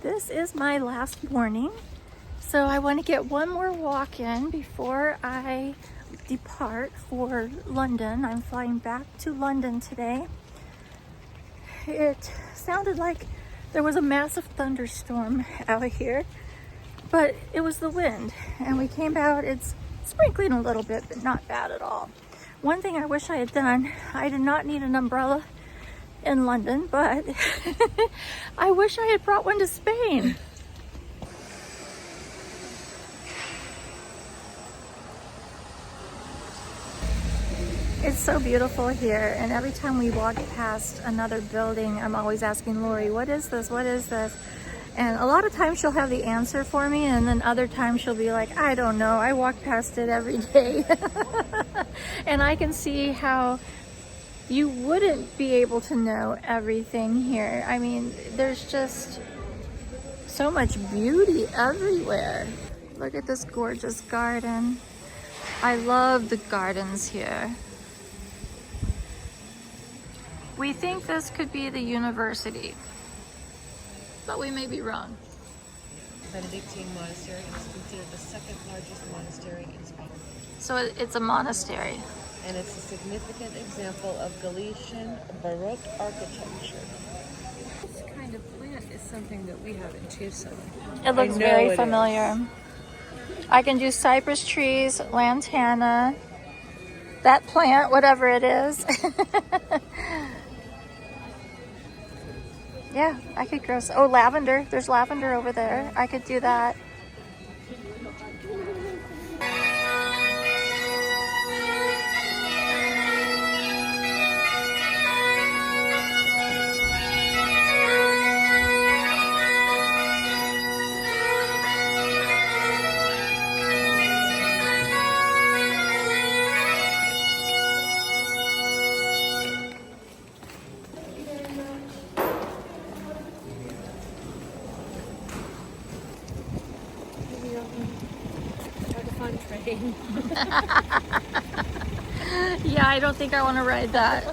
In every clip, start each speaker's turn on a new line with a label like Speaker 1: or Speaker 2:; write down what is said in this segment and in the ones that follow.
Speaker 1: This is my last morning, so I want to get one more walk in before I depart for London. I'm flying back to London today. It sounded like there was a massive thunderstorm out here, but it was the wind, and we came out. It's sprinkling a little bit, but not bad at all. One thing I wish I had done, I did not need an umbrella in London, but I wish I had brought one to Spain. It's so beautiful here, and every time we walk past another building, I'm always asking Lori, what is this? What is this? And a lot of times she'll have the answer for me, and then other times she'll be like, I don't know, I walk past it every day. And I can see how you wouldn't be able to know everything here. I mean, there's just so much beauty everywhere. Look at this gorgeous garden. I love the gardens here. We think this could be the university, but we may be wrong.
Speaker 2: Benedictine monastery is considered the second largest monastery in Spain.
Speaker 1: So it's a monastery.
Speaker 2: And it's a significant example of Galician Baroque architecture. This kind of plant is something that we have in Tucson.
Speaker 1: It looks very familiar. I can do cypress trees, lantana, that plant, whatever it is. Yeah, I could grow. Oh, lavender. There's lavender over there. I could do that. Yeah, I don't think I want to ride that.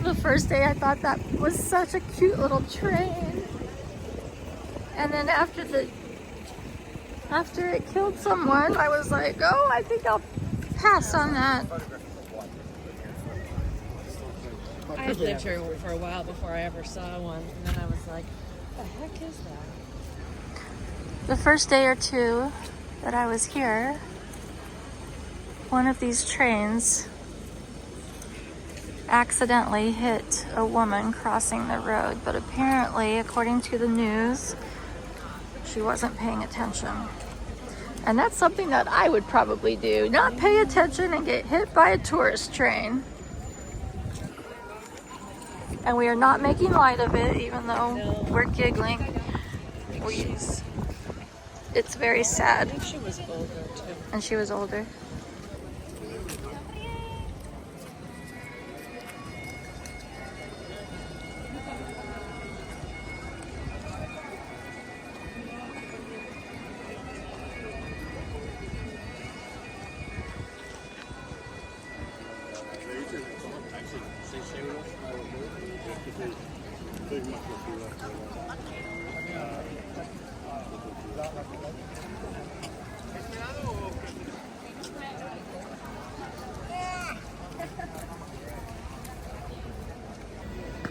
Speaker 1: The first day I thought that was such a cute little train. And then after it killed someone, I was like, oh, I think I'll pass on that.
Speaker 2: I had lived here for a while before I ever saw one. And then I was like, what the heck is that?
Speaker 1: The first day or two that I was here, one of these trains accidentally hit a woman crossing the road, but apparently, according to the news, she wasn't paying attention. And that's something that I would probably do, not pay attention and get hit by a tourist train. And we are not making light of it, even though we're giggling. It's very sad.
Speaker 2: I think she was older too.
Speaker 1: And she was older.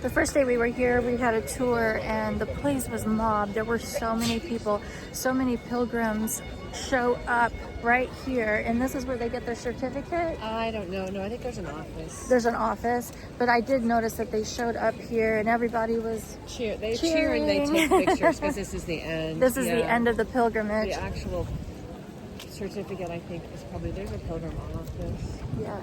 Speaker 1: The first day we were here, we had a tour and the place was mobbed. There were so many people, so many pilgrims show up right here. And this is where they get their certificate?
Speaker 2: I don't know. No, I think there's an office.
Speaker 1: There's an office, but I did notice that they showed up here and everybody was
Speaker 2: cheering. They
Speaker 1: cheering.
Speaker 2: take pictures because this is the end.
Speaker 1: This is the end of the pilgrimage.
Speaker 2: The actual certificate, I think, is probably, there's a pilgrim office.
Speaker 1: Yeah,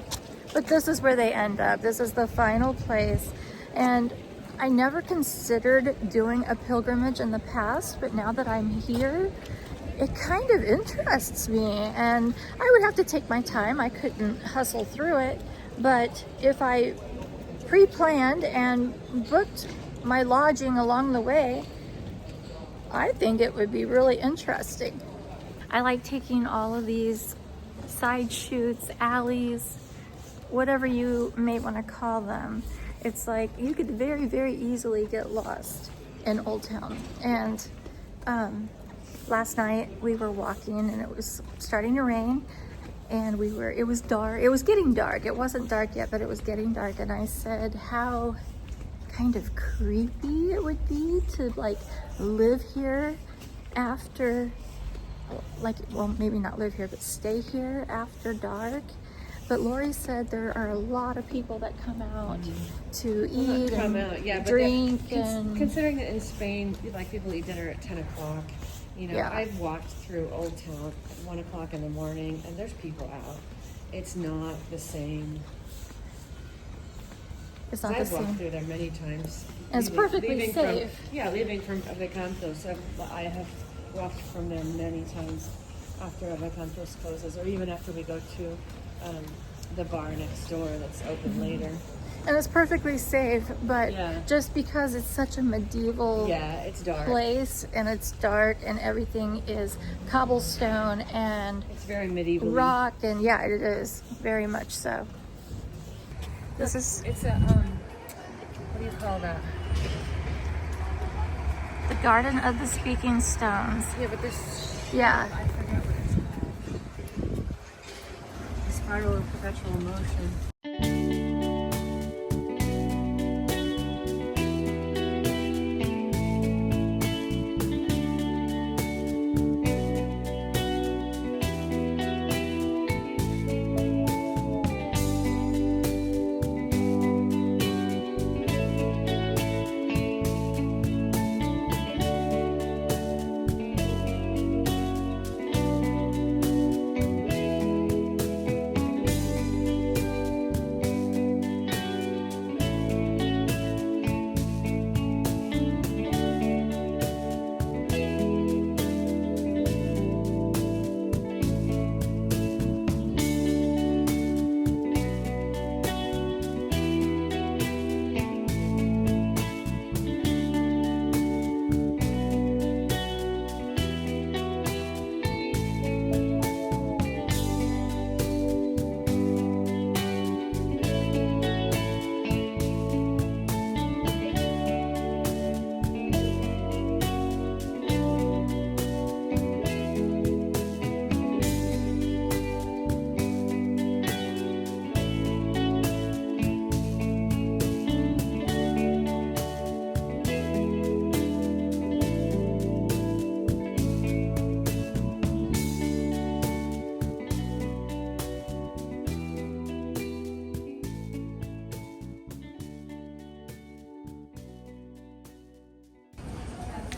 Speaker 1: but this is where they end up. This is the final place. And I never considered doing a pilgrimage in the past, but now that I'm here, it kind of interests me. And I would have to take my time. I couldn't hustle through it. But if I pre-planned and booked my lodging along the way, I think it would be really interesting. I like taking all of these side shoots, alleys, whatever you may want to call them. It's like you could very, very easily get lost in Old Town. And last night we were walking and it was starting to rain, and it was dark. It was getting dark. It wasn't dark yet, but it was getting dark. And I said how kind of creepy it would be to like live here after, like, well, maybe not live here, but stay here after dark. But Lori said there are a lot of people that come out to eat and drink.
Speaker 2: Considering that in Spain, like, people eat dinner at 10 o'clock, you know,
Speaker 1: Yeah.
Speaker 2: I've walked through Old Town at 1 o'clock in the morning, and there's people out. It's not the same.
Speaker 1: It's not the
Speaker 2: I've walked
Speaker 1: same.
Speaker 2: through there many times.
Speaker 1: And it's perfectly safe.
Speaker 2: Leaving from Avecantos. I have walked from there many times after Avecantos closes, or even after we go to the bar next door that's open later.
Speaker 1: And it's perfectly safe, but
Speaker 2: Yeah.
Speaker 1: just because it's such a medieval
Speaker 2: It's dark.
Speaker 1: place and it's dark and everything is cobblestone and
Speaker 2: It's very medieval.
Speaker 1: rock, and yeah, it is very much so. This is
Speaker 2: It's a what do you call that?
Speaker 1: the Garden of the Speaking Stones.
Speaker 2: Yeah, but there's
Speaker 1: Yeah.
Speaker 2: I forget what it's called. The spiral of perpetual motion.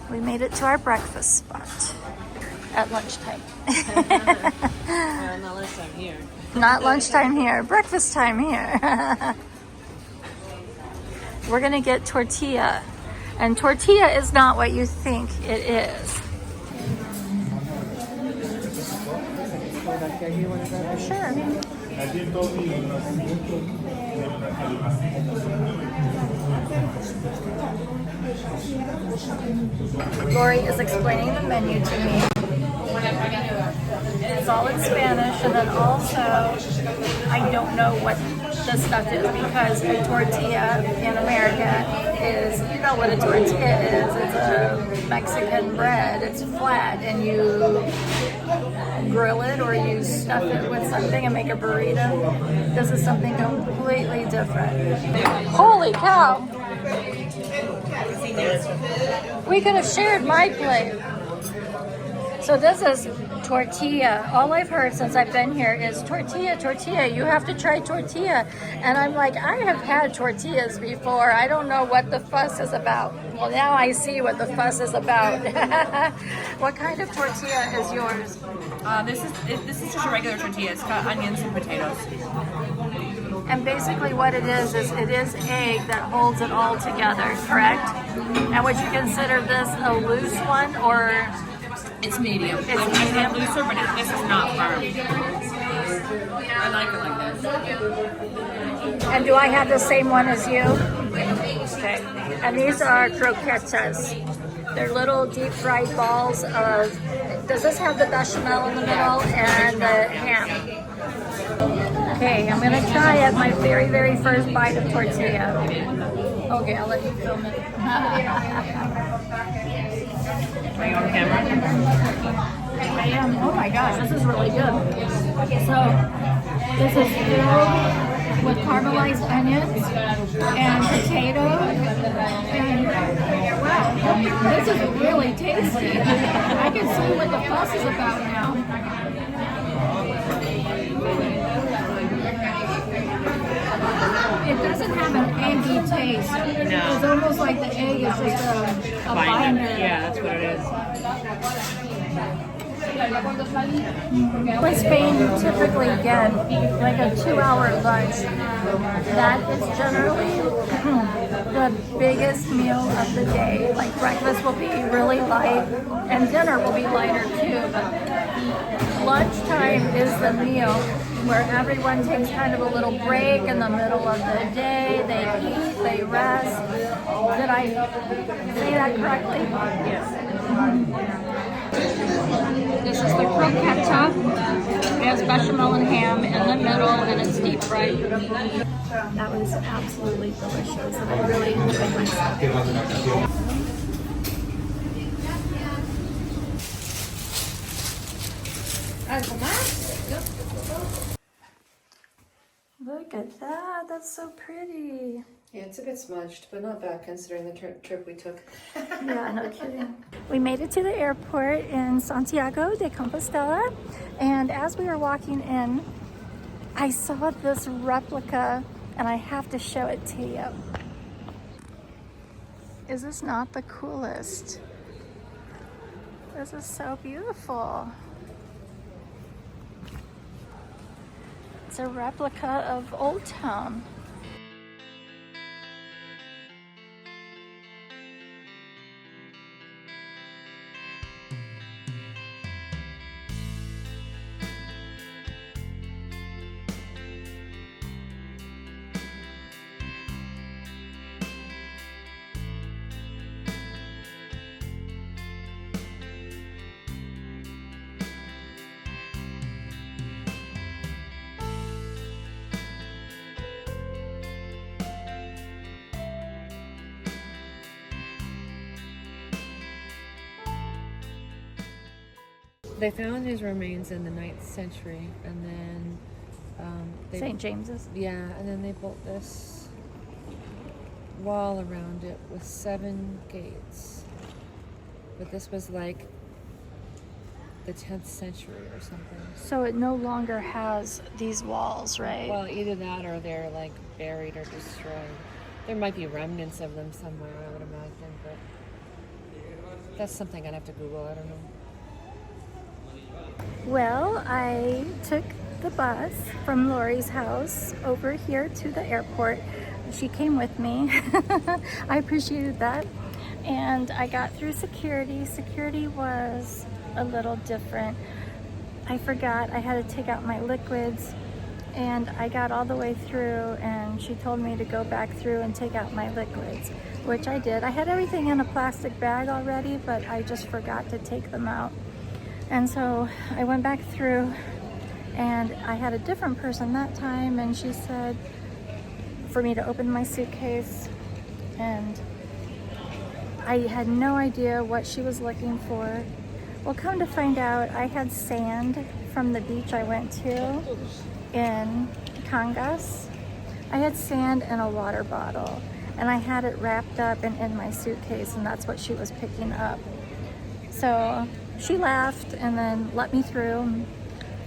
Speaker 1: We made it to our breakfast spot at lunchtime.
Speaker 2: Well, not lunchtime here.
Speaker 1: Not lunchtime here, breakfast time here. We're gonna get tortilla, and tortilla is not what you think it is. Sure. Lori is explaining the menu to me. It's all in Spanish, and then also I don't know what the stuff is, because a tortilla in America is, you know what a tortilla is. It's a Mexican bread. It's flat, and you grill it or you stuff it with something and make a burrito. This is something completely different. Holy cow! We could have shared my plate. So this is tortilla. All I've heard since I've been here is tortilla, tortilla. You have to try tortilla. And I'm like, I have had tortillas before. I don't know what the fuss is about. Well, now I see what the fuss is about. What kind of tortilla is yours?
Speaker 3: This is just a regular tortilla. It's got onions and potatoes.
Speaker 1: And basically what it is it is egg that holds it all together, correct? And would you consider this a loose one, or?
Speaker 3: It's medium.
Speaker 1: It's
Speaker 3: I
Speaker 1: medium?
Speaker 3: looser, but this is not firm. I like it like this.
Speaker 1: And do I have the same one as you? Okay. And these are croquetas. They're little deep fried balls of, does this have the bechamel in the middle and the ham? Okay, I'm gonna try it, my very, very first bite of tortilla. Okay, I'll let you film it.
Speaker 3: Are you on camera?
Speaker 1: I am. Oh my gosh, this is really good. So, this is filled with caramelized onions and potato. And wow, this is really tasty. I can see what the fuss is about now. It doesn't have an eggy taste.
Speaker 3: No.
Speaker 1: It's almost like the egg is just a binder.
Speaker 3: Yeah, that's what it is.
Speaker 1: When Spain typically get like a 2-hour lunch, that is generally the biggest meal of the day. Like breakfast will be really light and dinner will be lighter too. But lunchtime is the meal where everyone takes kind of a little break in the middle of the day. They eat, they rest. Did I say that correctly?
Speaker 3: Yes.
Speaker 1: This is the croqueta. It has bechamel and ham in the middle, and it's deep fried. That was absolutely delicious, and I really enjoyed myself. Look at that. That's so pretty.
Speaker 2: Yeah, it's a bit smudged, but not bad considering the trip we took.
Speaker 1: Yeah, no kidding. We made it to the airport in Santiago de Compostela, and as we were walking in, I saw this replica, and I have to show it to you. Is this not the coolest? This is so beautiful. It's a replica of Old Town.
Speaker 2: They found his remains in the 9th century, and then
Speaker 1: St. James's.
Speaker 2: Yeah, and then they built this wall around it with 7 gates. But this was like the 10th century or something.
Speaker 1: So it no longer has these walls, right?
Speaker 2: Well, either that or they're like buried or destroyed. There might be remnants of them somewhere, I would imagine, but that's something I'd have to Google. I don't know.
Speaker 1: Well, I took the bus from Lori's house over here to the airport. She came with me. I appreciated that. And I got through security. Security was a little different. I forgot I had to take out my liquids, and I got all the way through, and she told me to go back through and take out my liquids, which I did. I had everything in a plastic bag already, but I just forgot to take them out. And so I went back through, and I had a different person that time, and she said for me to open my suitcase, and I had no idea what she was looking for. Well, come to find out, I had sand from the beach I went to in Cangas. I had sand in a water bottle, and I had it wrapped up and in my suitcase, and that's what she was picking up. So she laughed and then let me through.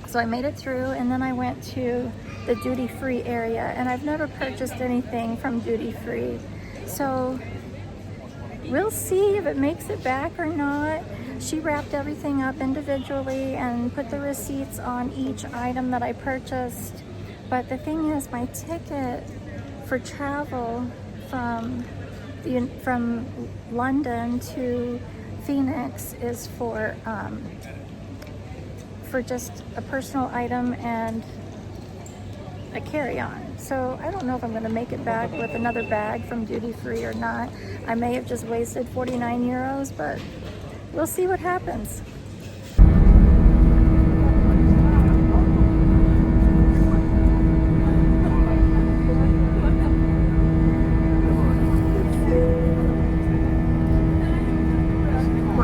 Speaker 1: So I made it through, and then I went to the duty-free area, and I've never purchased anything from duty-free. So we'll see if it makes it back or not. She wrapped everything up individually and put the receipts on each item that I purchased. But the thing is, my ticket for travel from London to Phoenix is for just a personal item and a carry-on. So I don't know if I'm going to make it back with another bag from duty free or not. I may have just wasted 49 euros, but we'll see what happens.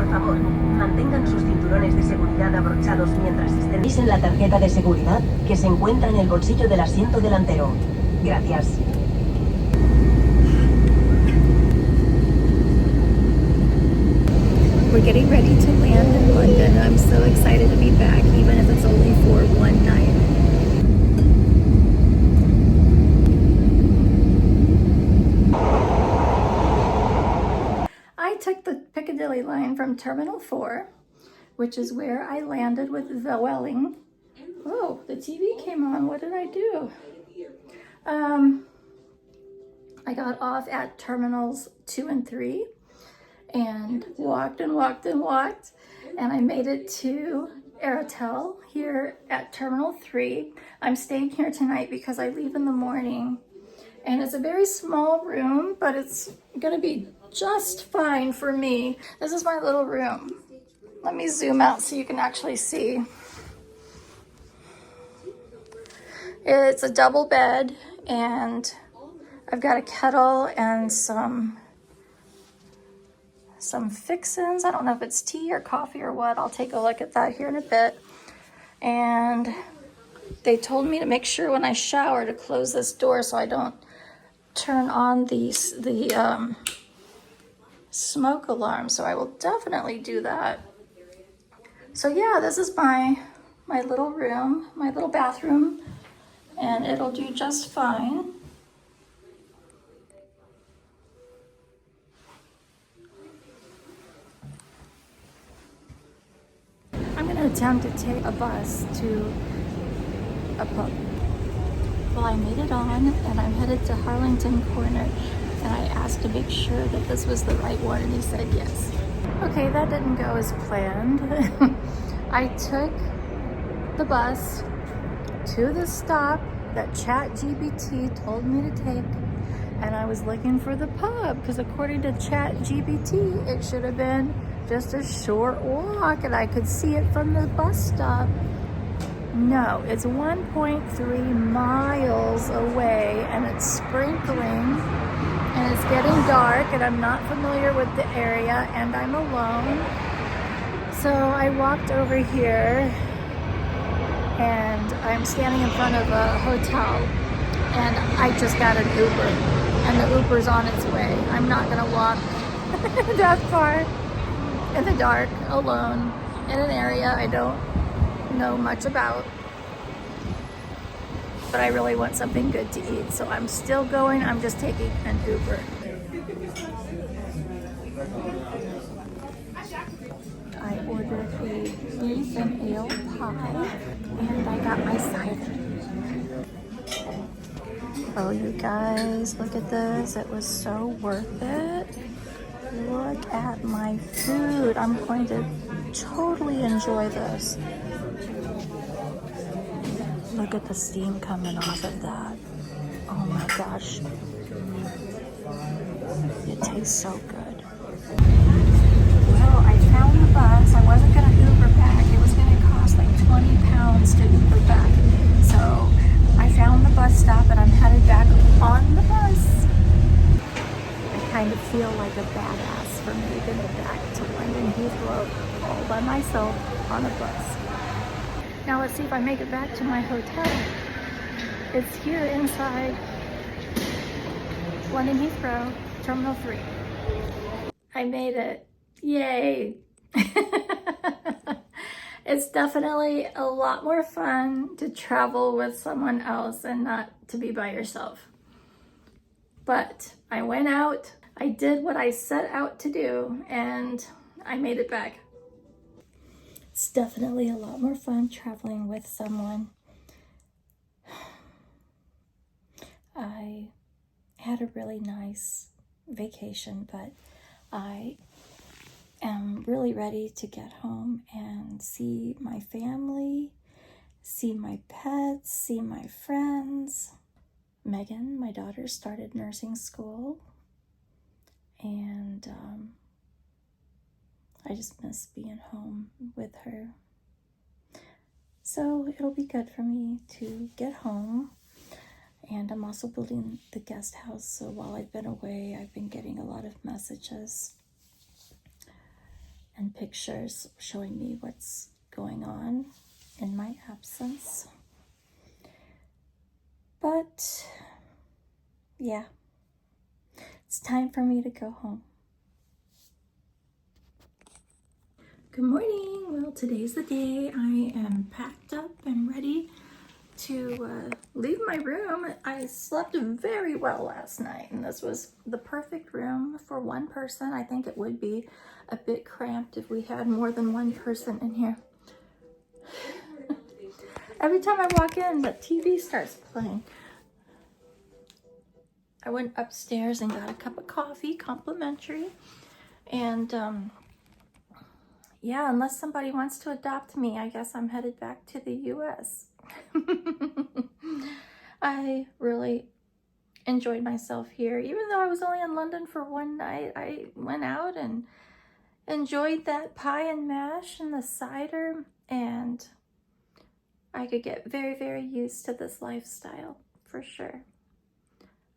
Speaker 4: favor, mantengan sus cinturones de seguridad abrochados mientras estén. Revisen la tarjeta de seguridad que se encuentra en el bolsillo del asiento delantero. Gracias.
Speaker 1: We're getting ready to land in London. I'm so excited to be back, even if it's only for one night. I took the Piccadilly line from Terminal 4, which is where I landed with the Welling. Oh, the TV came on. What did I do? I got off at Terminals 2 and 3 and walked and walked and walked, and I made it to Aerotel here at Terminal 3. I'm staying here tonight because I leave in the morning, and it's a very small room, but it's gonna be just fine for me. This is my little room. Let me zoom out so you can actually see. It's a double bed, and I've got a kettle and some fixins. I don't know if it's tea or coffee or what. I'll take a look at that here in a bit. And they told me to make sure when I shower to close this door so I don't turn on the smoke alarm. So I will definitely do that. So yeah, this is my little room, my little bathroom, and it'll do just fine. I'm gonna attempt to take a bus to a pub. Well, I made it on, and I'm headed to Harlington Corner, and I asked to make sure that this was the right one, and he said yes. Okay, that didn't go as planned. I took the bus to the stop that ChatGPT told me to take, and I was looking for the pub, because according to ChatGPT, it should have been just a short walk and I could see it from the bus stop. No, it's 1.3 miles away, and it's sprinkling, and it's getting dark, and I'm not familiar with the area, and I'm alone. So I walked over here, and I'm standing in front of a hotel, and I just got an Uber, and the Uber's on its way. I'm not gonna walk that far in the dark, alone, in an area I don't know much about. But I really want something good to eat, so I'm still going. I'm just taking an Uber. I ordered a beef and ale pie, and I got my cider. Oh, you guys, look at this. It was so worth it. Look at my food. I'm going to totally enjoy this. Look at the steam coming off of that. Oh my gosh. It tastes so good. Well, I found the bus. I wasn't going to Uber back. It was going to cost like 20 pounds to Uber back. So I found the bus stop, and I'm headed back on the bus. I kind of feel like a badass for making it back to London Heathrow all by myself on a bus. Now let's see if I make it back to my hotel. It's here inside London Heathrow, Terminal 3. I made it. Yay! It's definitely a lot more fun to travel with someone else and not to be by yourself. But I went out, I did what I set out to do, and I made it back. It's definitely a lot more fun traveling with someone. I had a really nice vacation, but I am really ready to get home and see my family, see my pets, see my friends. Megan, my daughter, started nursing school, and I just miss being home with her. So it'll be good for me to get home. And I'm also building the guest house, so while I've been away, I've been getting a lot of messages. and pictures showing me what's going on in my absence. But yeah, it's time for me to go home. Good morning. Well, today's the day. I am packed up and ready to leave my room. I slept very well last night, and this was the perfect room for one person. I think it would be a bit cramped if we had more than one person in here. Every time I walk in, the TV starts playing. I went upstairs and got a cup of coffee, complimentary, and yeah, unless somebody wants to adopt me, I guess I'm headed back to the US. I really enjoyed myself here. Even though I was only in London for one night, I went out and enjoyed that pie and mash and the cider, and I could get very, very used to this lifestyle for sure.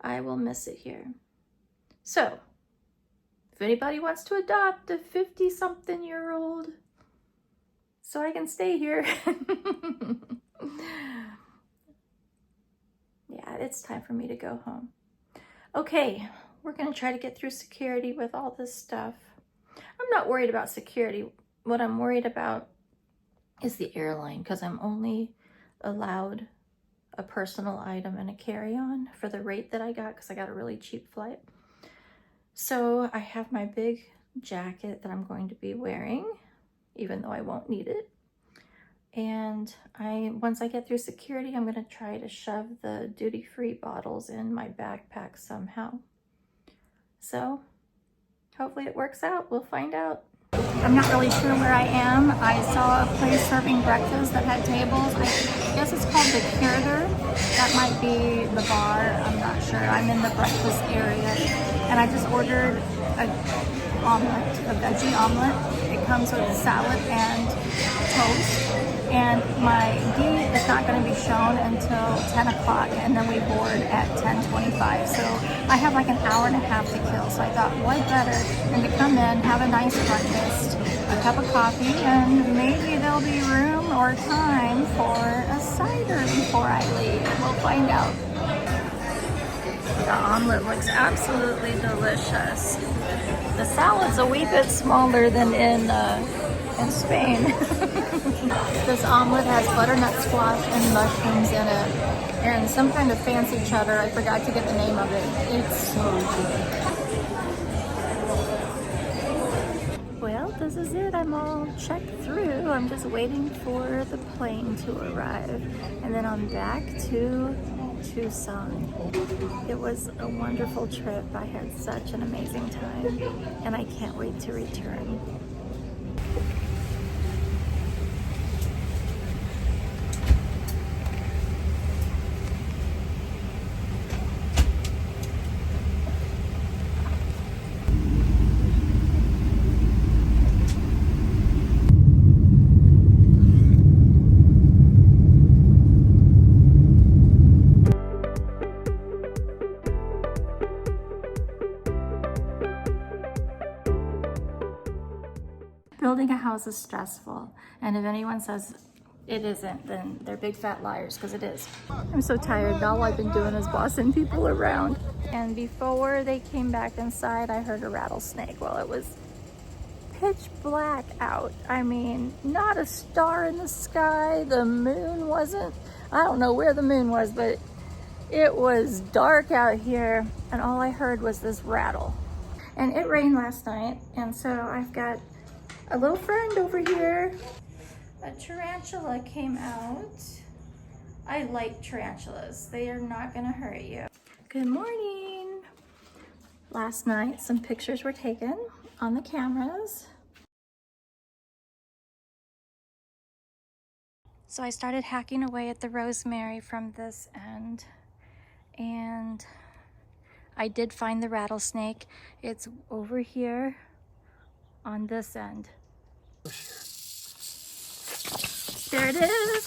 Speaker 1: I will miss it here. So, if anybody wants to adopt a 50-something-year-old so I can stay here, yeah, it's time for me to go home. Okay, we're gonna try to get through security with all this stuff. I'm not worried about security. What I'm worried about is the airline, because I'm only allowed a personal item and a carry-on for the rate that I got, because I got a really cheap flight. So I have my big jacket that I'm going to be wearing, even though I won't need it. And once I get through security, I'm gonna try to shove the duty-free bottles in my backpack somehow. So hopefully it works out. We'll find out. I'm not really sure where I am. I saw a place serving breakfast that had tables. I guess it's called the Curator. That might be the bar. I'm not sure. I'm in the breakfast area. And I just ordered an omelet, a veggie omelet. It comes with salad and toast. And my gate is not going to be shown until 10 o'clock, and then we board at 10:25. So I have like an hour and a half to kill. So I thought, what better than to come in, have a nice breakfast, a cup of coffee, and maybe there'll be room or time for a cider before I leave. We'll find out. The omelet looks absolutely delicious. The salad's a wee bit smaller than in Spain. This omelet has butternut squash and mushrooms in it, and some kind of fancy cheddar. I forgot to get the name of it. It's so good. Well, this is it. I'm all checked through. I'm just waiting for the plane to arrive, and then I'm back to Tucson. It was a wonderful trip. I had such an amazing time, and I can't wait to return. Building a house is stressful, and if anyone says it isn't, then they're big fat liars, because it is. I'm so tired, and all I've been doing is bossing people around. And before they came back inside, I heard a rattlesnake. Well, it was pitch black out. I mean, not a star in the sky. The moon wasn't, I don't know where the moon was, but it was dark out here, and all I heard was this rattle. And it rained last night, and so I've got a little friend over here. A tarantula came out. I like tarantulas. They are not gonna hurt you. Good morning. Last night, some pictures were taken on the cameras. So I started hacking away at the rosemary from this end, and I did find the rattlesnake. It's over here on this end. There it is.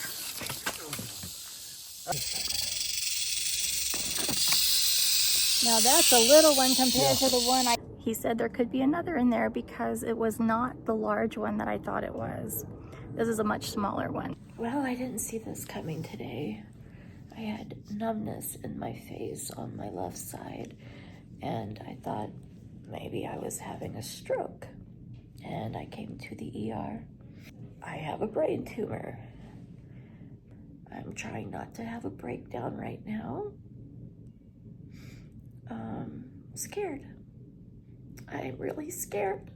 Speaker 1: Now that's a little one compared to the one he said there could be another in there because it was not the large one that I thought it was. This is a much smaller one. Well, I didn't see this coming today. I had numbness in my face on my left side, and I thought maybe I was having a stroke, and I came to the ER. I have a brain tumor. I'm trying not to have a breakdown right now. Scared. I'm really scared.